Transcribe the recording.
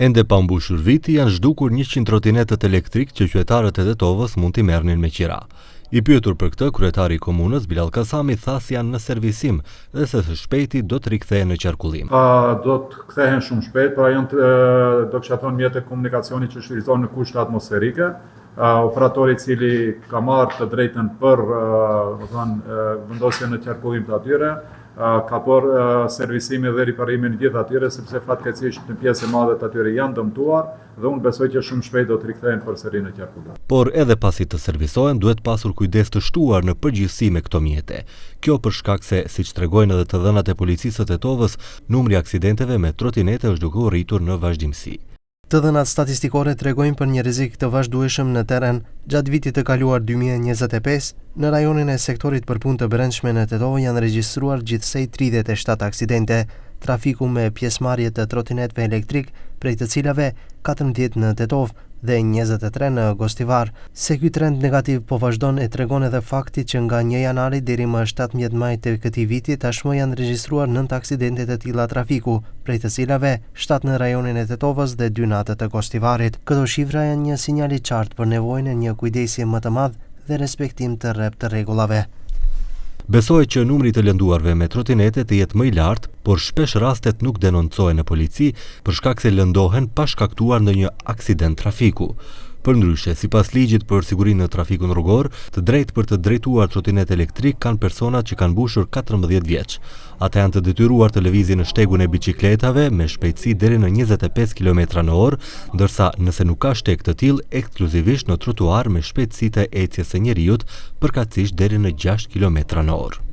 Ende pa mbushur viti janë zhdukur 100 trotinetët elektrik që qytetarët e Tetovës mund t'i merrnin me qira. I pyetur për këtë, kryetari i komunës Bilal Kasami tha se janë në servisim dhe se së shpejti do të rikthehen në qarkullim. Do të kthehen shumë shpejt, pra janë do kisha thënë mjete komunikacioni që shfrytëzohen në kushte atmosferike. Operatori i cili ka marrë të drejtën për vendosjen në qarkullim të atyre, ka por servisimi dhe riparimin gjithë atyre, sepse fatkeqësisht në pjesë e madhe të atyre janë dëmtuar dhe unë besoj që shumë shpejt do të rikthehen përsëri në qarkullim. Por edhe pasi të servisohen, duhet pasur kujdes të shtuar në përgjithësi me këto mjete. Kjo për shkak se, siç tregojnë edhe të dhënat e policisë së Tetovës, numri i aksidenteve me trotinete është duke u rritur në vazhdimsi. Të dhënat statistikore tregojnë për një rrezik të vazhdueshëm në terren gjatë vitit të kaluar 2025, në rajonin e sektorit për punë të brendshme në Tetovë janë regjistruar gjithsej 37 aksidente, trafiku me pjesëmarrje të trotinetëve elektrik, prej të cilave 14 në Tetovë dhe 23 në Gostivar. Se ky trend negativ po vazhdon e tregon edhe fakti që nga 1 janari deri më 17 maj të këtij viti tashmë janë regjistruar 9 aksidente të tilla trafiku, prej të cilave 7 në rajonin e Tetovës dhe 2 në atë të Gostivarit. Këto shifra janë një sinjal i qartë për nevojën e një kujdesje më të madh dhe respektim të rreptë të rregullave. Besohet që numri të lënduarve me trotinete të jetë më i lartë, por shpesh rastet nuk denoncohen në polici për shkak se lëndohen pa shkaktuar ndonjë aksident trafiku. Përndryshe, sipas ligjit për sigurinë në trafikun rrugor, të drejtë për të drejtuar trotinet elektrik kanë personat që kanë mbushur 14 vjeç. Ata janë të detyruar të lëvizin në shtegun e biçikletave me shpejtësi deri në 25 km/h, ndërsa nëse nuk ka shteg të tillë, ekskluzivisht në trotuar me shpejtësitë e ecjes së njeriut, përkatësisht deri në 6 km/h.